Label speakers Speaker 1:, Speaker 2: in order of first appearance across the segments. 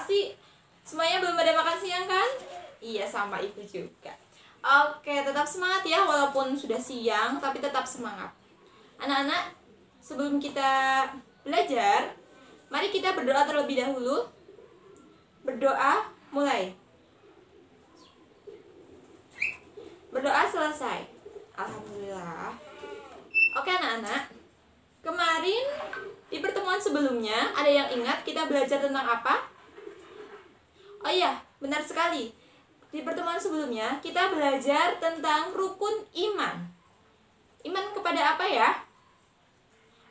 Speaker 1: Pasti semuanya belum pada makan siang kan? Iya, sama ibu juga. Oke, tetap semangat ya, walaupun sudah siang, tapi tetap semangat. Anak-anak, sebelum kita belajar, mari kita berdoa terlebih dahulu. Berdoa, mulai. Berdoa selesai. Alhamdulillah. Oke anak-anak, kemarin di pertemuan sebelumnya ada yang ingat kita belajar tentang apa? Oh iya, benar sekali. Di pertemuan sebelumnya kita belajar tentang rukun iman. Iman kepada apa ya?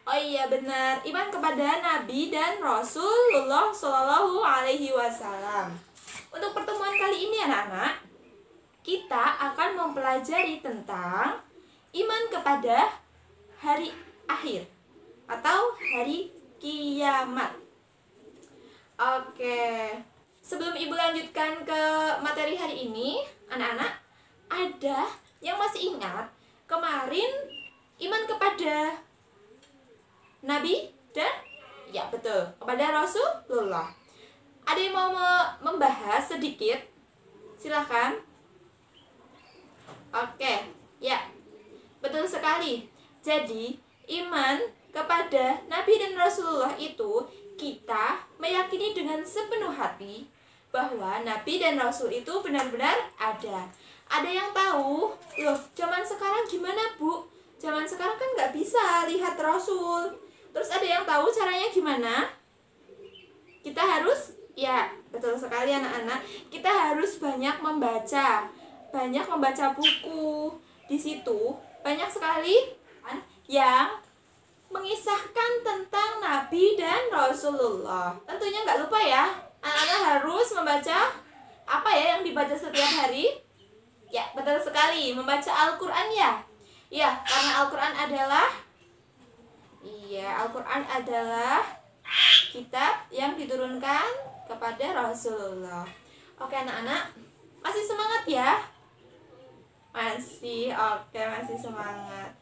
Speaker 1: Oh iya benar, iman kepada Nabi dan Rasulullah Shallallahu Alaihi Wasallam. Untuk pertemuan kali ini anak-anak, kita akan mempelajari tentang iman kepada hari akhir atau hari kiamat. Oke, sebelum ibu lanjutkan ke materi hari ini, anak-anak, ada yang masih ingat kemarin iman kepada Nabi dan ya betul kepada Rasulullah. Ada yang mau membahas sedikit? Silakan. Oke, ya betul sekali. Jadi iman kepada Nabi dan Rasulullah itu kita meyakini dengan sepenuh hati bahwa Nabi dan Rasul itu benar-benar ada. Ada yang tahu, loh zaman sekarang gimana Bu? Zaman sekarang kan nggak bisa lihat Rasul. Terus ada yang tahu caranya gimana? Kita harus, ya betul sekali anak-anak, kita harus banyak membaca buku. Di situ banyak sekali yang mengisahkan tentang Nabi dan Rasulullah. Tentunya nggak lupa ya, anak-anak harus membaca apa ya yang dibaca setiap hari? Ya betul sekali, membaca Al-Quran ya. Ya, karena Al-Quran adalah kitab yang diturunkan kepada Rasulullah. Oke anak-anak, masih semangat ya? Masih, oke masih semangat.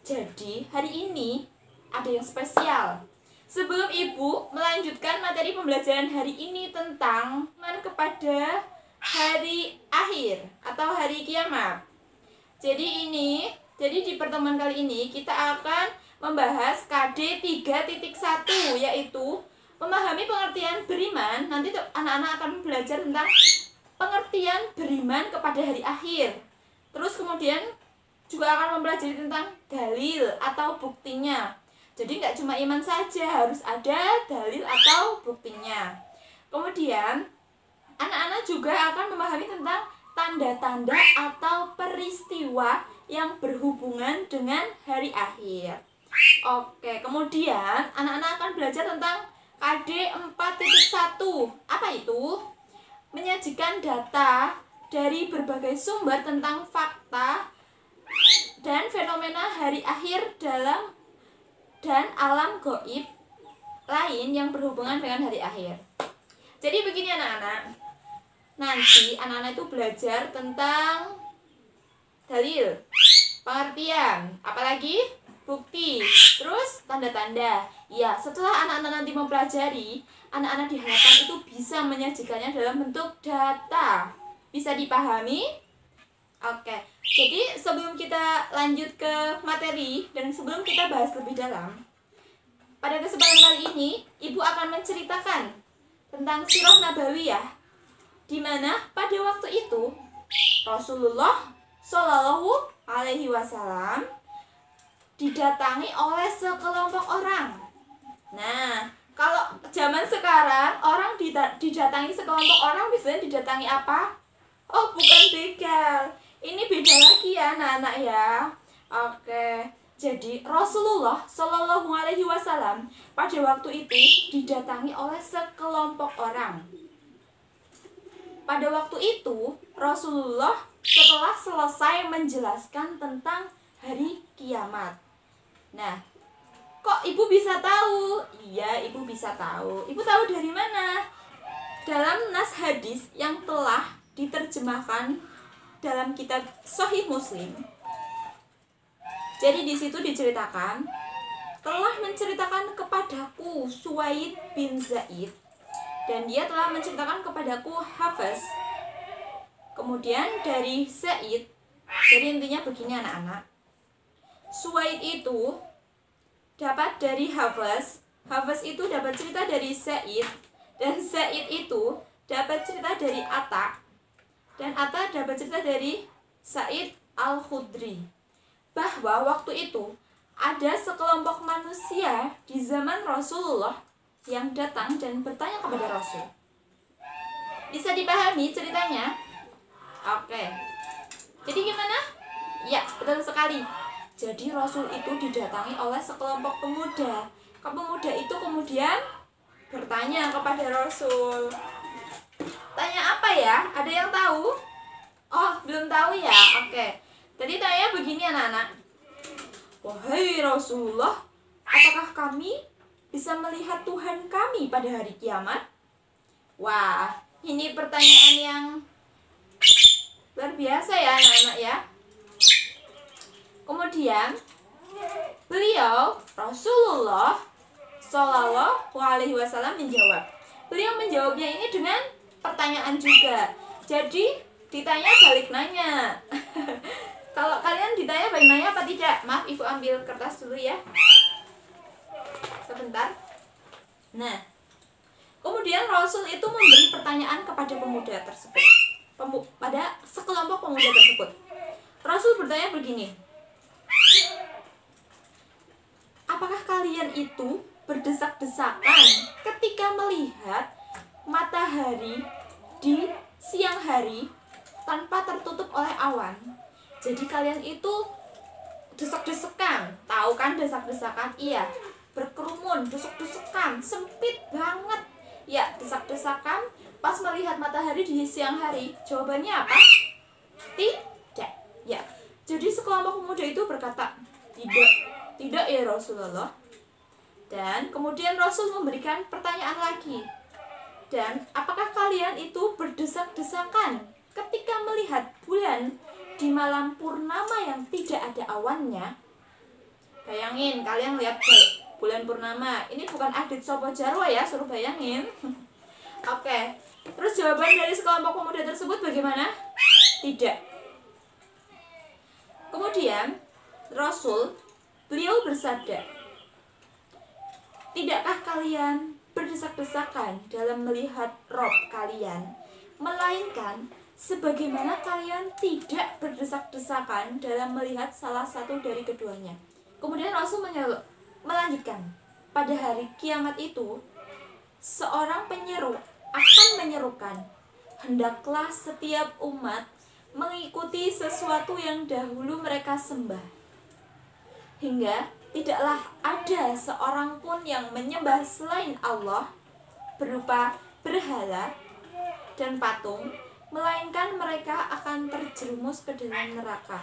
Speaker 1: Jadi hari ini ada yang spesial. Sebelum ibu melanjutkan materi pembelajaran hari ini tentang iman kepada hari akhir atau hari kiamat. Jadi di pertemuan kali ini kita akan membahas KD 3.1, yaitu memahami pengertian beriman. Nanti anak-anak akan belajar tentang pengertian beriman kepada hari akhir. Terus kemudian juga akan mempelajari tentang dalil atau buktinya. Jadi nggak cuma iman saja, harus ada dalil atau buktinya. Kemudian anak-anak juga akan memahami tentang tanda-tanda atau peristiwa yang berhubungan dengan hari akhir. Oke, kemudian anak-anak akan belajar tentang KD 4.1. Apa itu? Menyajikan data dari berbagai sumber tentang fakta dan fenomena hari akhir dan alam gaib lain yang berhubungan dengan hari akhir. Jadi begini anak-anak, nanti anak-anak itu belajar tentang dalil, pengertian, apalagi bukti, terus tanda-tanda. Ya, setelah anak-anak nanti mempelajari, anak-anak diharapkan itu bisa menyajikannya dalam bentuk data. Bisa dipahami? Oke, jadi sebelum kita lanjut ke materi dan sebelum kita bahas lebih dalam, pada kesempatan kali ini ibu akan menceritakan tentang sirah nabawiyah, di mana pada waktu itu Rasulullah Shallallahu Alaihi Wasallam didatangi oleh sekelompok orang. Nah, kalau zaman sekarang orang didatangi sekelompok orang biasanya didatangi apa? Oh, bukan begal. Ini beda lagi ya anak-anak ya. Oke, jadi Rasulullah Shallallahu Alaihi Wasallam pada waktu itu didatangi oleh sekelompok orang. Pada waktu itu Rasulullah setelah selesai menjelaskan tentang hari kiamat. Nah, kok ibu bisa tahu? Iya, ibu bisa tahu. Ibu tahu dari mana? Dalam nas hadis yang telah diterjemahkan dalam kitab Sahih Muslim. Jadi di situ diceritakan, telah menceritakan kepadaku Suwaid bin Zaid dan dia telah menceritakan kepadaku Hafiz. Kemudian dari Zaid, jadi intinya begini anak-anak, Suwaid itu dapat dari Hafiz, Hafiz itu dapat cerita dari Zaid, dan Zaid itu dapat cerita dari Atta, dan Atta dapat cerita dari Sa'id Al-Khudri, bahwa waktu itu ada sekelompok manusia di zaman Rasulullah yang datang dan bertanya kepada Rasul. Bisa dipahami ceritanya? Oke. Jadi gimana? Ya, betul sekali. Jadi Rasul itu didatangi oleh sekelompok pemuda. Pemuda itu kemudian bertanya kepada Rasul. Tanya apa ya? Ada yang tahu? Oh, belum tahu ya? Oke. Tadi tanya begini anak-anak. Wahai Rasulullah, apakah kami bisa melihat Tuhan kami pada hari kiamat? Wah, ini pertanyaan yang luar biasa ya anak-anak ya. Kemudian beliau Rasulullah Shallallahu Alaihi Wasallam menjawab. Beliau menjawabnya ini dengan pertanyaan juga. Jadi ditanya balik nanya. Kalau kalian ditanya balik nanya apa tidak? Maaf, ibu ambil kertas dulu ya. Sebentar. Nah, kemudian Rasul itu memberi pertanyaan kepada pemuda tersebut, pada sekelompok pemuda tersebut. Rasul bertanya begini. Apakah kalian itu berdesak-desakan ketika melihat matahari di siang hari tanpa tertutup oleh awan? Jadi kalian itu desak-desakan, tahu kan desak-desakan? Iya, berkerumun, desek-desekan, sempit banget. Ya, desak-desakan pas melihat matahari di siang hari. Jawabannya apa? Tidak. Ya, jadi sekelompok pemuda itu berkata, tidak ya Rasulullah. Dan kemudian Rasul memberikan pertanyaan lagi. Dan apakah kalian itu berdesak-desakan ketika melihat bulan di malam purnama yang tidak ada awannya? Bayangin, kalian lihat bulan purnama. Ini bukan Adit Sopo Jarwo ya, suruh bayangin. Oke. Terus jawaban dari sekelompok pemuda tersebut bagaimana? Tidak. Kemudian Rasul, beliau bersabda, tidakkah kalian berdesak-desakan dalam melihat Rob kalian, melainkan sebagaimana kalian tidak berdesak-desakan dalam melihat salah satu dari keduanya. Kemudian Rasul melanjutkan, pada hari kiamat itu seorang penyeru akan menyerukan, hendaklah setiap umat mengikuti sesuatu yang dahulu mereka sembah, hingga tidaklah ada seorang pun yang menyembah selain Allah berupa berhala dan patung, melainkan mereka akan terjerumus ke dalam neraka.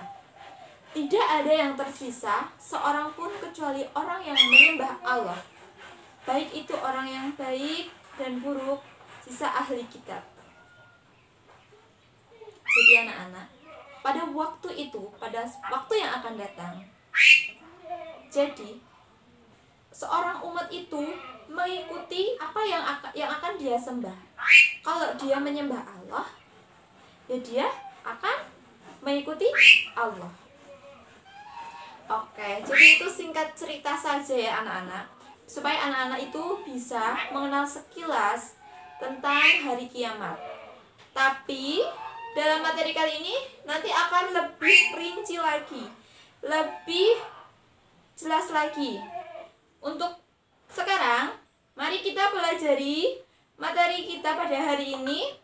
Speaker 1: Tidak ada yang tersisa seorang pun kecuali orang yang menyembah Allah, baik itu orang yang baik dan buruk, sisa ahli kitab. Jadi anak-anak, pada waktu itu, pada waktu yang akan datang, jadi seorang umat itu mengikuti apa yang akan dia sembah. Kalau dia menyembah Allah, ya dia akan mengikuti Allah. Oke, jadi itu singkat cerita saja ya anak-anak, supaya anak-anak itu bisa mengenal sekilas tentang hari kiamat. Tapi dalam materi kali ini nanti akan lebih rinci lagi, lebih jelas lagi. Untuk sekarang, mari kita pelajari materi kita pada hari ini.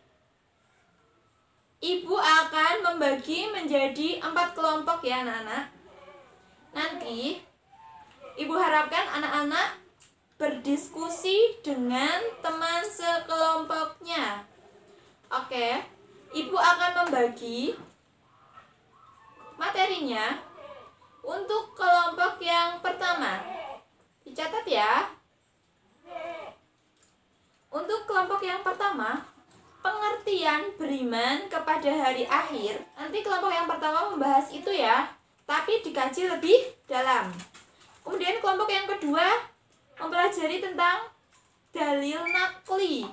Speaker 1: Ibu akan membagi menjadi 4 kelompok ya anak-anak. Nanti Ibu harapkan anak-anak berdiskusi dengan teman sekelompoknya. Oke, Ibu akan membagi materinya untuk kelompok yang pertama. Dicatat ya. Untuk kelompok yang pertama, pengertian beriman kepada hari akhir. Nanti kelompok yang pertama membahas itu ya, tapi dikaji lebih dalam. Kemudian kelompok yang kedua mempelajari tentang dalil nakli.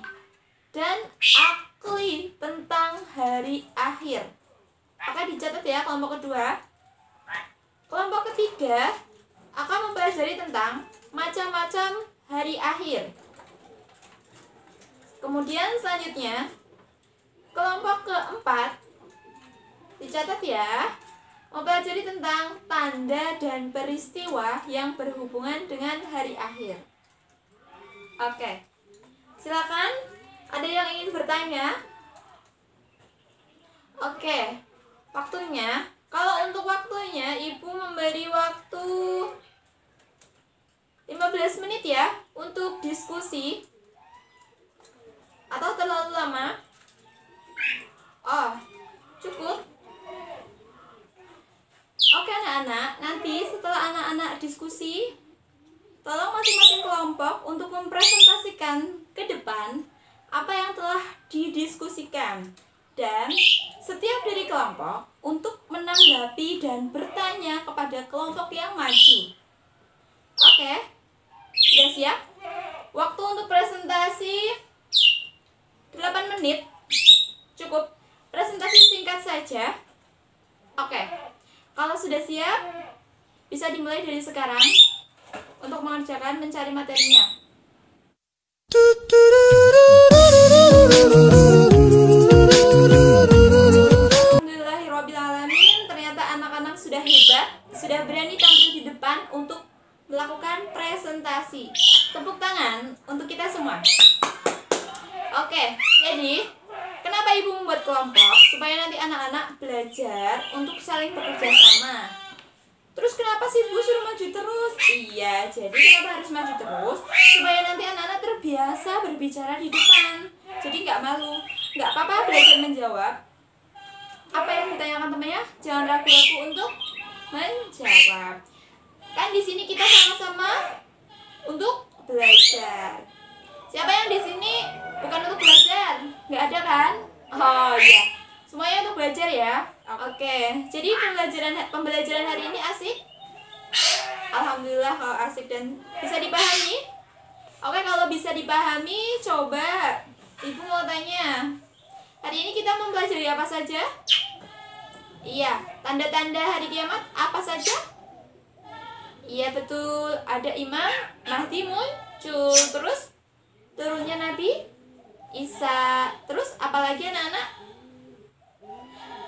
Speaker 1: akli, tentang hari akhir. Oke, dicatat ya kelompok kedua. Kelompok ketiga akan mempelajari tentang macam-macam hari akhir. Kemudian selanjutnya kelompok keempat, dicatat ya, mempelajari tentang tanda dan peristiwa yang berhubungan dengan hari akhir. Oke, silakan, ada yang ingin bertanya? Oke, waktunya, kalau untuk waktunya Ibu memberi waktu 15 menit ya untuk diskusi. Atau terlalu lama? Oh, cukup. Oke anak-anak, nanti setelah anak-anak diskusi, tolong masing-masing kelompok untuk mempresentasikan ke depan apa yang telah didiskusikan. Dan setiap dari kelompok untuk menanggapi dan bertanya kepada kelompok yang maju. Oke, sudah siap? Waktu untuk presentasi 8 menit. Cukup. Presentasi singkat saja. Oke. Kalau sudah siap, bisa dimulai dari sekarang untuk mengerjakan mencari materinya. Alhamdulillahirrabbilalamin. Ternyata anak-anak sudah hebat, sudah berani tampil di depan untuk melakukan presentasi. Tepuk tangan untuk kita semua. Oke, jadi kenapa Ibu membuat kelompok? Supaya nanti anak-anak belajar untuk saling bekerja sama. Terus kenapa sih Bu suruh maju terus? Iya, jadi kenapa harus maju terus? Supaya nanti anak-anak terbiasa berbicara di depan. Jadi nggak malu, nggak apa-apa belajar menjawab. Apa yang ditanyakan temannya? Jangan ragu-ragu untuk menjawab. Kan di sini kita sama-sama untuk belajar. Siapa yang di sini bukan untuk belajar? Nggak ada kan? Oh iya, semuanya untuk belajar ya. Oke, jadi pembelajaran hari ini asik? Alhamdulillah kalau asik dan bisa dipahami. Oke, kalau bisa dipahami, coba Ibu mau tanya. Hari ini kita mempelajari apa saja? Iya, tanda-tanda hari kiamat apa saja? Iya betul, ada Imam Mahdi muncul, terus turunnya Nabi Isa. Terus apalagi anak-anak?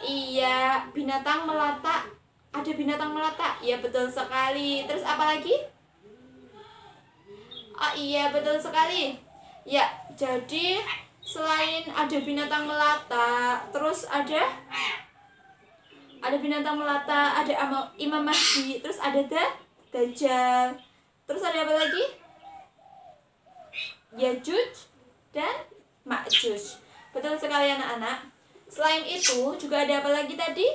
Speaker 1: Iya, binatang melata. Ada binatang melata. Iya betul sekali. Terus apalagi? Oh iya betul sekali. Ya, jadi selain ada binatang melata, terus ada binatang melata, ada Imam Mahdi, terus ada Dajjal. Terus ada apa lagi? Yajuj dan Ma'juj. Betul sekali anak-anak. Selain itu juga ada apa lagi tadi?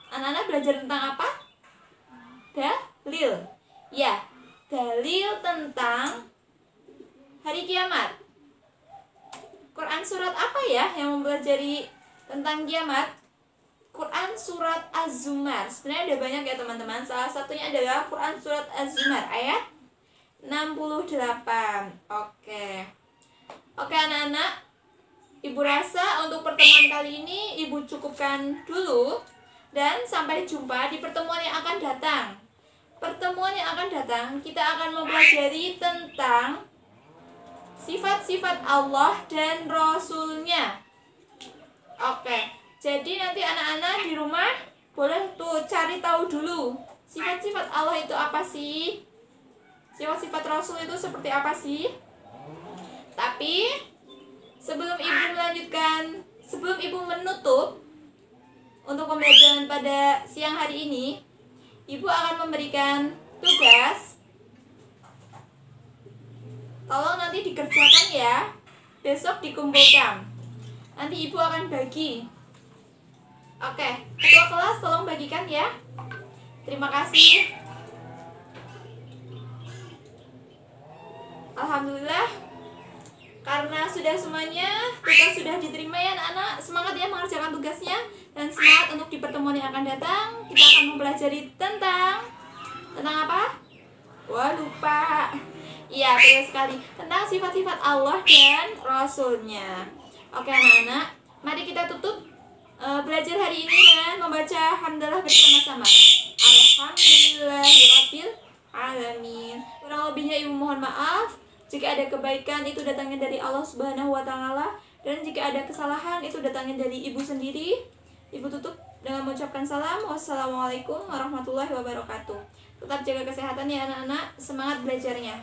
Speaker 1: Anak-anak belajar tentang apa? Dalil. Ya, dalil tentang hari kiamat. Quran surat apa ya yang mempelajari tentang kiamat? Quran surat Az-Zumar. Sebenarnya ada banyak ya teman-teman. Salah satunya adalah Quran surat Az-Zumar ayat 68. Oke anak-anak, Ibu rasa untuk pertemuan kali ini Ibu cukupkan dulu. Dan sampai jumpa di pertemuan yang akan datang. Pertemuan yang akan datang kita akan mempelajari tentang sifat-sifat Allah dan Rasul-Nya. Oke, jadi nanti anak-anak di rumah boleh tuh cari tahu dulu sifat-sifat Allah itu apa sih? Sifat-sifat Rasul itu seperti apa sih? Tapi sebelum Ibu menutup untuk pembelajaran pada siang hari ini, Ibu akan memberikan tugas. Tolong nanti dikerjakan ya. Besok dikumpulkan. Nanti Ibu akan bagi. Oke, ketua kelas tolong bagikan ya. Terima kasih. Alhamdulillah, karena sudah semuanya tugas sudah diterima ya anak-anak. Semangat ya mengerjakan tugasnya. Dan semangat untuk di pertemuan yang akan datang. Kita akan mempelajari tentang apa? Wah lupa. Iya, betul sekali. Tentang sifat-sifat Allah dan Rasulnya. Oke anak-anak, mari kita tutup belajar hari ini dengan membaca hamdalah bersama-sama. Alhamdulillahirabbil alamin. Kurang lebihnya ibu mohon maaf. Jika ada kebaikan itu datangnya dari Allah Subhanahu wa taala, dan jika ada kesalahan itu datangnya dari ibu sendiri. Ibu tutup dengan mengucapkan salam. Wassalamualaikum warahmatullahi wabarakatuh. Tetap jaga kesehatan ya anak-anak. Semangat belajarnya.